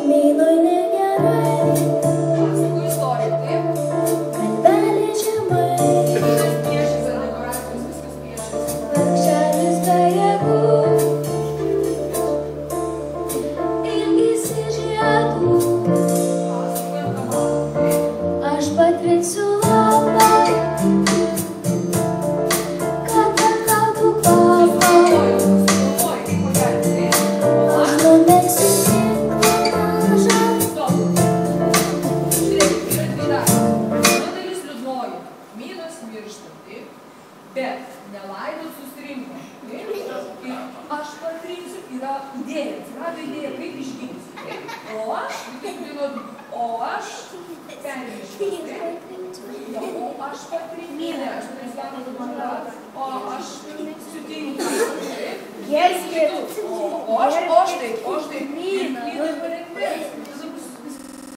kaimynui negerai. Pasakų istorija, taip? Kalbelė žemai, Viskas piešis, dekoracijos, viskas piešis. vargšelis be jėgų. Ilgisi žiedų, Pasakojam, ką matom, taip? aš patrinsiu lapą, kad atgautų kvapą. Sugalvoju, kaip pagelbėti, taip? Aš numesiu tinklą mažą, Stop. Žiūrėkit, yra dvi dalys. Viena dalis liūdnoji. Mynas miršta, taip? Bet nelaidot susirinko, taip? Ir aš patrinsiu, yra idėja, atsirado idėja, kaip išgydysiu, taip? O aš, kaip dainuot, o aš pernešiu, taip? Jo, o aš patrinsiu, aš patrinsiu, o aš sutinku, taip? Gerskit. O aš taip, mynas.